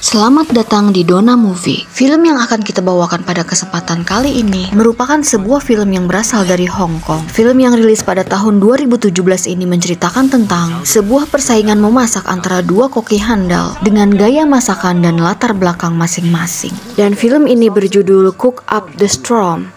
Selamat datang di Dona Movie. Film yang akan kita bawakan pada kesempatan kali ini merupakan sebuah film yang berasal dari Hong Kong. Film yang rilis pada tahun 2017 ini menceritakan tentang sebuah persaingan memasak antara dua koki handal dengan gaya masakan dan latar belakang masing-masing. Dan film ini berjudul Cook Up the Storm.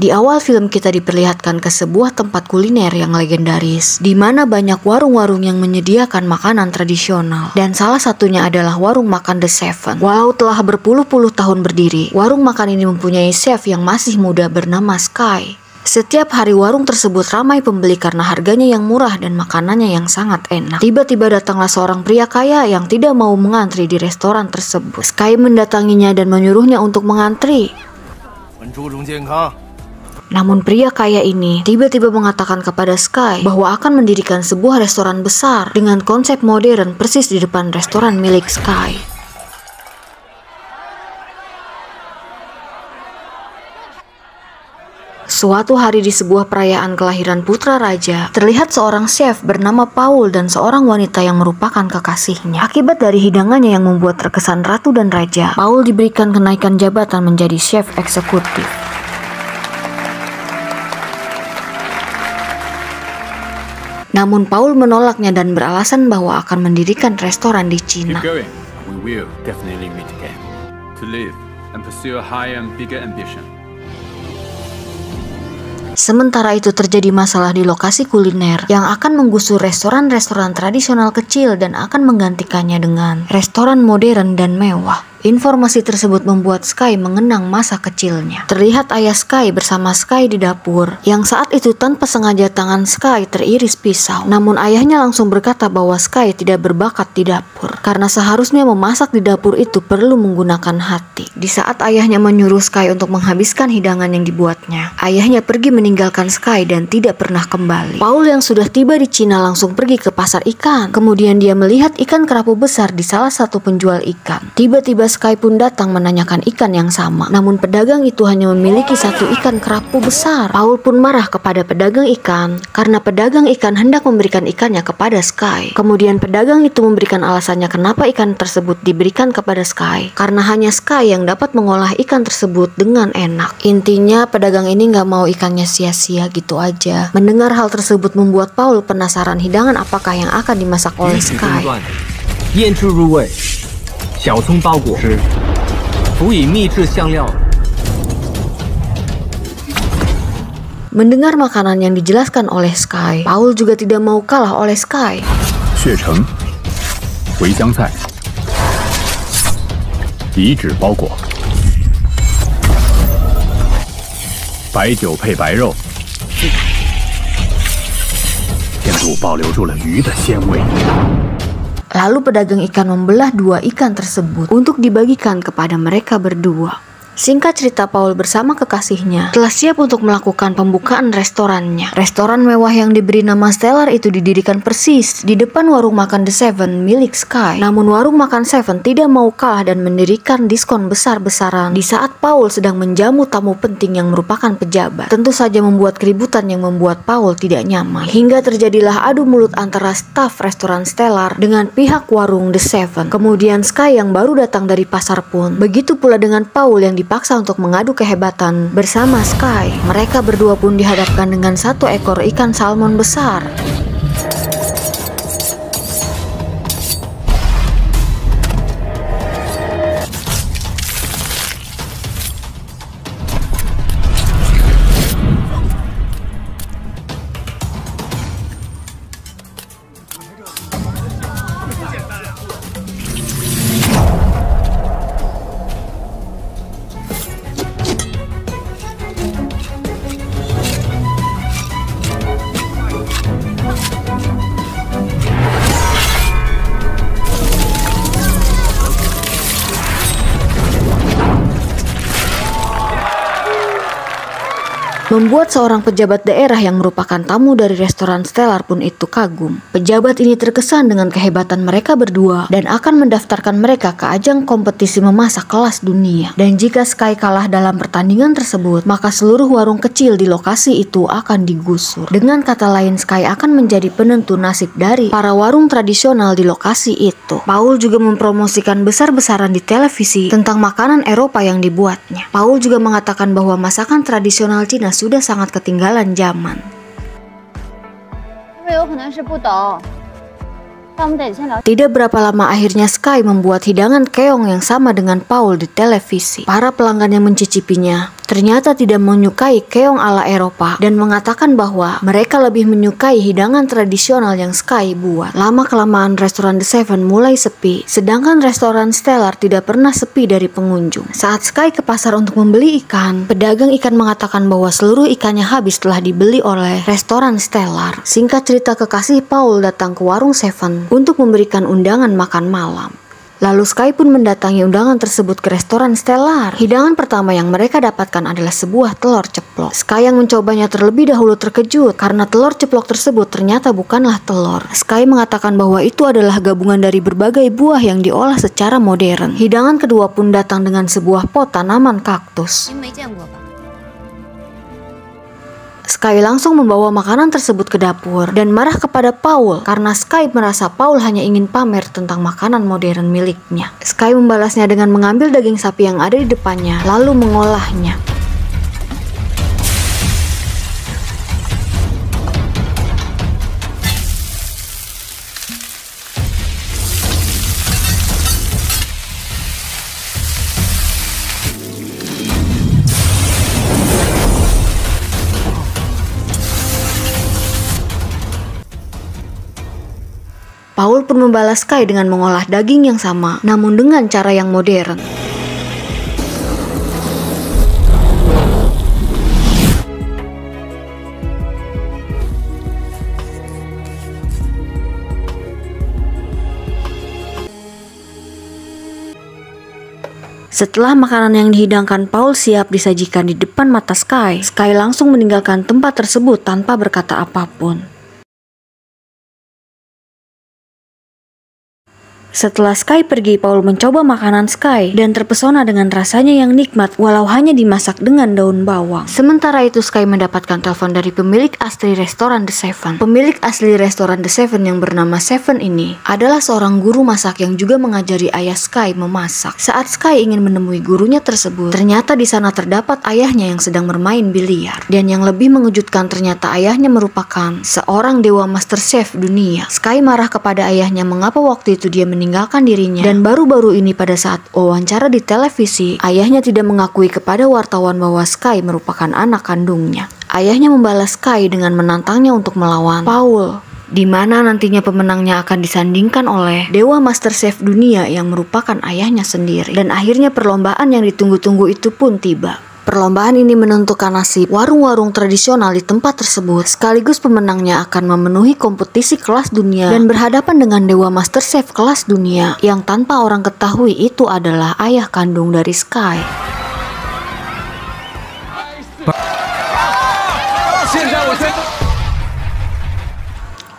Di awal film kita diperlihatkan ke sebuah tempat kuliner yang legendaris, di mana banyak warung-warung yang menyediakan makanan tradisional, dan salah satunya adalah warung makan The Seven. Walau telah berpuluh-puluh tahun berdiri, warung makan ini mempunyai chef yang masih muda bernama Sky. Setiap hari warung tersebut ramai pembeli karena harganya yang murah dan makanannya yang sangat enak. Tiba-tiba datanglah seorang pria kaya yang tidak mau mengantri di restoran tersebut. Sky mendatanginya dan menyuruhnya untuk mengantri. Namun pria kaya ini tiba-tiba mengatakan kepada Sky bahwa akan mendirikan sebuah restoran besar dengan konsep modern persis di depan restoran milik Sky. Suatu hari di sebuah perayaan kelahiran putra raja, terlihat seorang chef bernama Paul dan seorang wanita yang merupakan kekasihnya. Akibat dari hidangannya yang membuat terkesan ratu dan raja, Paul diberikan kenaikan jabatan menjadi chef eksekutif. Namun Paul menolaknya dan beralasan bahwa akan mendirikan restoran di Cina. Sementara itu terjadi masalah di lokasi kuliner yang akan menggusur restoran-restoran tradisional kecil dan akan menggantikannya dengan restoran modern dan mewah. Informasi tersebut membuat Sky mengenang masa kecilnya. Terlihat ayah Sky bersama Sky di dapur, yang saat itu tanpa sengaja tangan Sky teriris pisau. Namun ayahnya langsung berkata bahwa Sky tidak berbakat di dapur, karena seharusnya memasak di dapur itu perlu menggunakan hati. Di saat ayahnya menyuruh Sky untuk menghabiskan hidangan yang dibuatnya, ayahnya pergi meninggalkan Sky dan tidak pernah kembali. Paul yang sudah tiba di Cina langsung pergi ke pasar ikan. Kemudian dia melihat ikan kerapu besar di salah satu penjual ikan. Tiba-tiba Sky pun datang menanyakan ikan yang sama. Namun pedagang itu hanya memiliki satu ikan kerapu besar. Paul pun marah kepada pedagang ikan karena pedagang ikan hendak memberikan ikannya kepada Sky. Kemudian pedagang itu memberikan alasannya kenapa ikan tersebut diberikan kepada Sky, karena hanya Sky yang dapat mengolah ikan tersebut dengan enak. Intinya pedagang ini nggak mau ikannya sia-sia gitu aja. Mendengar hal tersebut membuat Paul penasaran hidangan apakah yang akan dimasak oleh Sky. Mendengar makanan yang dijelaskan oleh Sky, Paul juga tidak mau kalah oleh Sky. Lalu pedagang ikan membelah dua ikan tersebut untuk dibagikan kepada mereka berdua. Singkat cerita, Paul bersama kekasihnya telah siap untuk melakukan pembukaan restorannya. Restoran mewah yang diberi nama Stellar itu didirikan persis di depan warung makan The Seven milik Sky. Namun warung makan Seven tidak mau kalah dan mendirikan diskon besar-besaran di saat Paul sedang menjamu tamu penting yang merupakan pejabat. Tentu saja membuat keributan yang membuat Paul tidak nyaman. Hingga terjadilah adu mulut antara staf restoran Stellar dengan pihak warung The Seven. Kemudian Sky yang baru datang dari pasar pun begitu pula dengan Paul yang dipaksa untuk mengadu kehebatan bersama Sky. Mereka berdua pun dihadapkan dengan satu ekor ikan salmon besar. membuat seorang pejabat daerah yang merupakan tamu dari restoran Stellar pun itu kagum. Pejabat ini terkesan dengan kehebatan mereka berdua dan akan mendaftarkan mereka ke ajang kompetisi memasak kelas dunia. Dan jika Sky kalah dalam pertandingan tersebut, maka seluruh warung kecil di lokasi itu akan digusur. Dengan kata lain, Sky akan menjadi penentu nasib dari para warung tradisional di lokasi itu. Paul juga mempromosikan besar-besaran di televisi tentang makanan Eropa yang dibuatnya. Paul juga mengatakan bahwa masakan tradisional Cina sudah sangat ketinggalan zaman. Tidak berapa lama akhirnya Sky membuat hidangan keong yang sama dengan Paul di televisi. Para pelanggan yang mencicipinya ternyata tidak menyukai keong ala Eropa dan mengatakan bahwa mereka lebih menyukai hidangan tradisional yang Sky buat. Lama-kelamaan restoran The Seven mulai sepi, sedangkan restoran Stellar tidak pernah sepi dari pengunjung. Saat Sky ke pasar untuk membeli ikan, pedagang ikan mengatakan bahwa seluruh ikannya habis telah dibeli oleh restoran Stellar. Singkat cerita, kekasih Paul datang ke warung Seven untuk memberikan undangan makan malam. Lalu Sky pun mendatangi undangan tersebut ke restoran Stellar. Hidangan pertama yang mereka dapatkan adalah sebuah telur ceplok. Sky yang mencobanya terlebih dahulu terkejut karena telur ceplok tersebut ternyata bukanlah telur. Sky mengatakan bahwa itu adalah gabungan dari berbagai buah yang diolah secara modern. Hidangan kedua pun datang dengan sebuah pot tanaman kaktus. Sky langsung membawa makanan tersebut ke dapur dan marah kepada Paul karena Sky merasa Paul hanya ingin pamer tentang makanan modern miliknya. Sky membalasnya dengan mengambil daging sapi yang ada di depannya lalu mengolahnya. Paul pun membalas Sky dengan mengolah daging yang sama, namun dengan cara yang modern. Setelah makanan yang dihidangkan Paul siap disajikan di depan mata Sky, Sky langsung meninggalkan tempat tersebut tanpa berkata apapun. Setelah Sky pergi, Paul mencoba makanan Sky dan terpesona dengan rasanya yang nikmat walau hanya dimasak dengan daun bawang. Sementara itu Sky mendapatkan telepon dari pemilik asli restoran The Seven. Pemilik asli restoran The Seven yang bernama Seven ini adalah seorang guru masak yang juga mengajari ayah Sky memasak. Saat Sky ingin menemui gurunya tersebut, ternyata di sana terdapat ayahnya yang sedang bermain biliar. Dan yang lebih mengejutkan, ternyata ayahnya merupakan seorang dewa master chef dunia. Sky marah kepada ayahnya mengapa waktu itu dia meninggalkan dirinya, dan baru-baru ini pada saat wawancara di televisi, ayahnya tidak mengakui kepada wartawan bahwa Sky merupakan anak kandungnya. Ayahnya membalas Sky dengan menantangnya untuk melawan Paul, di mana nantinya pemenangnya akan disandingkan oleh Dewa Master Chef dunia yang merupakan ayahnya sendiri. Dan akhirnya perlombaan yang ditunggu-tunggu itu pun tiba. Perlombaan ini menentukan nasib warung-warung tradisional di tempat tersebut, sekaligus pemenangnya akan memenuhi kompetisi kelas dunia dan berhadapan dengan Dewa Master Chef kelas dunia yang tanpa orang ketahui itu adalah ayah kandung dari Sky.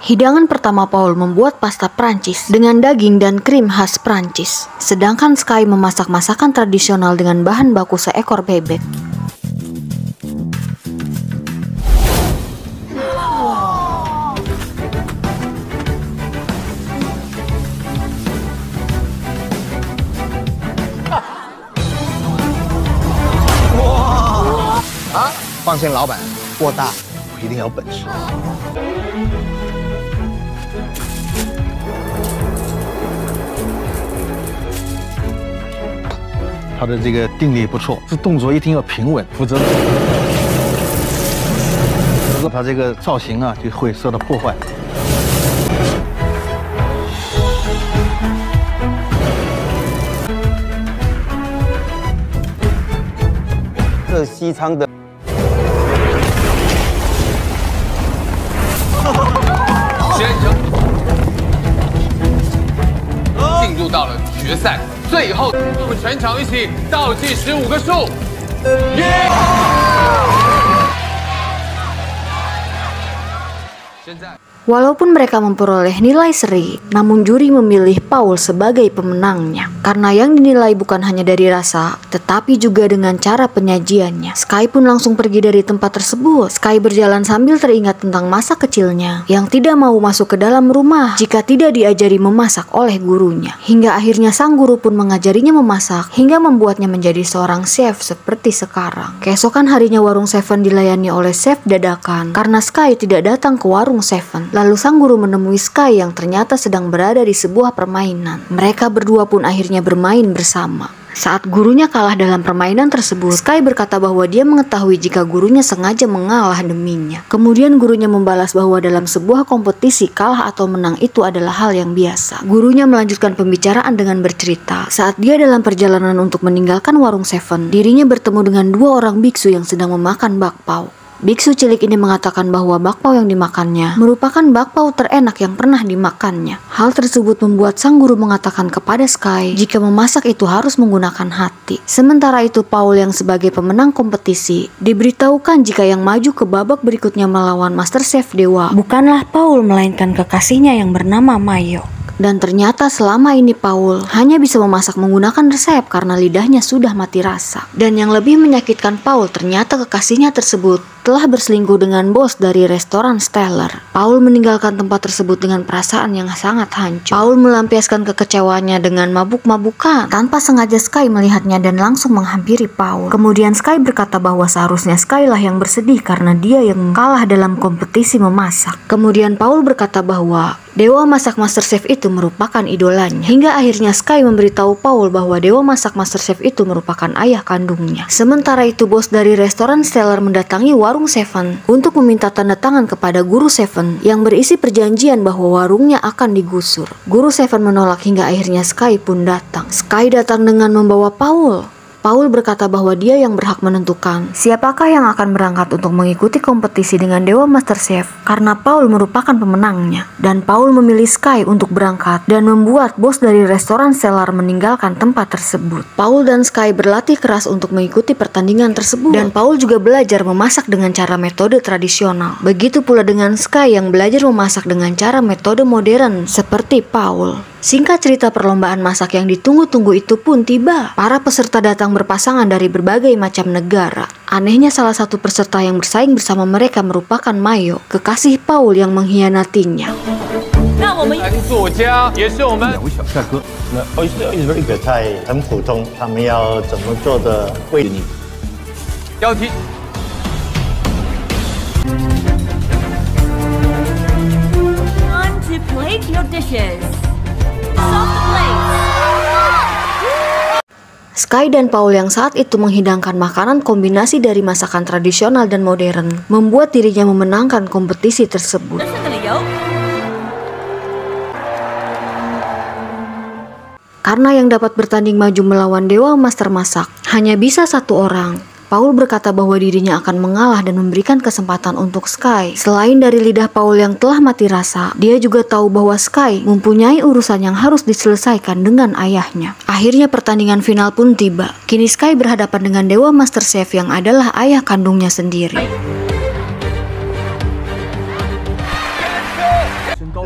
Hidangan pertama Paul membuat pasta Prancis dengan daging dan krim khas Prancis, sedangkan Sky memasak masakan tradisional dengan bahan baku seekor bebek. Wah! 放心，老板，锅大，我一定有本事。他的这个定力不错，这动作一定要平稳，否则他这个造型啊就会受到破坏。这西昌的。 进入到了决赛，最后我们全场一起倒计15个数。现在 Walaupun mereka memperoleh nilai seri, namun juri memilih Paul sebagai pemenangnya. Karena yang dinilai bukan hanya dari rasa, tetapi juga dengan cara penyajiannya. Sky pun langsung pergi dari tempat tersebut. Sky berjalan sambil teringat tentang masa kecilnya, yang tidak mau masuk ke dalam rumah jika tidak diajari memasak oleh gurunya. Hingga akhirnya sang guru pun mengajarinya memasak, hingga membuatnya menjadi seorang chef seperti sekarang. Keesokan harinya warung Seven dilayani oleh chef dadakan, karena Sky tidak datang ke warung Seven. Lalu sang guru menemui Sky yang ternyata sedang berada di sebuah permainan. Mereka berdua pun akhirnya bermain bersama. Saat gurunya kalah dalam permainan tersebut, Sky berkata bahwa dia mengetahui jika gurunya sengaja mengalah deminya. Kemudian gurunya membalas bahwa dalam sebuah kompetisi kalah atau menang itu adalah hal yang biasa. Gurunya melanjutkan pembicaraan dengan bercerita. Saat dia dalam perjalanan untuk meninggalkan warung Seven, dirinya bertemu dengan dua orang biksu yang sedang memakan bakpao. Biksu cilik ini mengatakan bahwa bakpao yang dimakannya merupakan bakpao terenak yang pernah dimakannya. Hal tersebut membuat sang guru mengatakan kepada Sky jika memasak itu harus menggunakan hati. Sementara itu Paul yang sebagai pemenang kompetisi diberitahukan jika yang maju ke babak berikutnya melawan Master Chef Dewa bukanlah Paul melainkan kekasihnya yang bernama Mayo. Dan ternyata selama ini Paul hanya bisa memasak menggunakan resep karena lidahnya sudah mati rasa. Dan yang lebih menyakitkan Paul, ternyata kekasihnya tersebut telah berselingkuh dengan bos dari restoran Stellar. Paul meninggalkan tempat tersebut dengan perasaan yang sangat hancur. Paul melampiaskan kekecewaannya dengan mabuk-mabukan. Tanpa sengaja Sky melihatnya dan langsung menghampiri Paul. Kemudian Sky berkata bahwa seharusnya Sky lah yang bersedih karena dia yang kalah dalam kompetisi memasak. Kemudian Paul berkata bahwa Dewa Masak Master Chef itu merupakan idolanya. Hingga akhirnya Sky memberitahu Paul bahwa Dewa Masak Master Chef itu merupakan ayah kandungnya. Sementara itu bos dari restoran Stellar mendatangi warung Seven untuk meminta tanda tangan kepada guru Seven yang berisi perjanjian bahwa warungnya akan digusur. Guru Seven menolak hingga akhirnya Sky pun datang. Sky datang dengan membawa Paul. Paul berkata bahwa dia yang berhak menentukan siapakah yang akan berangkat untuk mengikuti kompetisi dengan Dewa Master Chef karena Paul merupakan pemenangnya. Dan Paul memilih Sky untuk berangkat dan membuat bos dari restoran Stellar meninggalkan tempat tersebut. Paul dan Sky berlatih keras untuk mengikuti pertandingan tersebut. Dan Paul juga belajar memasak dengan cara metode tradisional. Begitu pula dengan Sky yang belajar memasak dengan cara metode modern seperti Paul. Singkat cerita, perlombaan masak yang ditunggu-tunggu itu pun tiba. Para peserta datang berpasangan dari berbagai macam negara. Anehnya salah satu peserta yang bersaing bersama mereka merupakan Mayo, kekasih Paul yang mengkhianatinya. 男作家也是我们两位小帅哥，我是一个菜很普通，他们要怎么做的为你。标题 Time to plate your dishes. Soft plates. Sky dan Paul yang saat itu menghidangkan makanan kombinasi dari masakan tradisional dan modern membuat dirinya memenangkan kompetisi tersebut. Karena yang dapat bertanding maju melawan Dewa Master Masak hanya bisa satu orang, Paul berkata bahwa dirinya akan mengalah dan memberikan kesempatan untuk Sky. Selain dari lidah Paul yang telah mati rasa, dia juga tahu bahwa Sky mempunyai urusan yang harus diselesaikan dengan ayahnya. Akhirnya pertandingan final pun tiba. Kini Sky berhadapan dengan Dewa Master Chef yang adalah ayah kandungnya sendiri.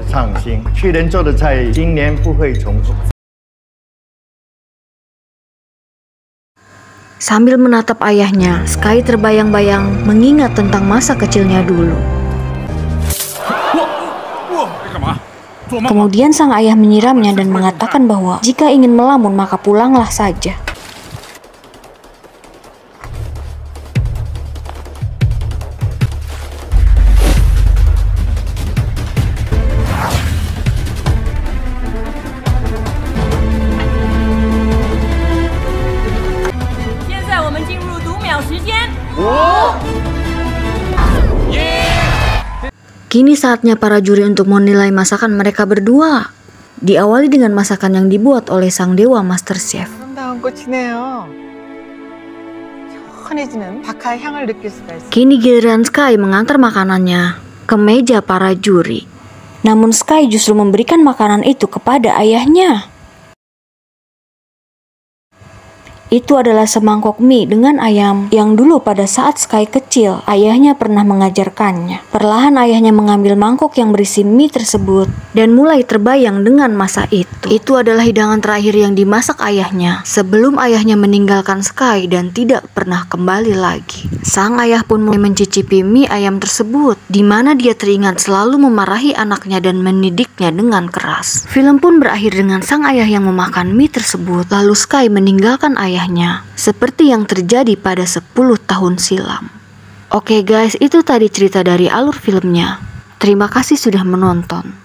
创新，去年做的菜，今年不会重复。 Sambil menatap ayahnya, Sky terbayang-bayang mengingat tentang masa kecilnya dulu. Kemudian sang ayah menyiramnya dan mengatakan bahwa jika ingin melamun maka pulanglah saja. Kini saatnya para juri untuk menilai masakan mereka berdua. Diawali dengan masakan yang dibuat oleh sang Dewa Master Chef. Kini giliran Sky mengantar makanannya ke meja para juri. Namun Sky justru memberikan makanan itu kepada ayahnya. Itu adalah semangkok mie dengan ayam yang dulu pada saat Sky kecil, ayahnya pernah mengajarkannya. Perlahan ayahnya mengambil mangkok yang berisi mie tersebut dan mulai terbayang dengan masa itu. Itu adalah hidangan terakhir yang dimasak ayahnya sebelum ayahnya meninggalkan Sky dan tidak pernah kembali lagi. Sang ayah pun mulai mencicipi mie ayam tersebut, di mana dia teringat selalu memarahi anaknya dan mendidiknya dengan keras. Film pun berakhir dengan sang ayah yang memakan mie tersebut, lalu Sky meninggalkan ayahnya, seperti yang terjadi pada 10 tahun silam. Oke guys, itu tadi cerita dari alur filmnya. Terima kasih sudah menonton.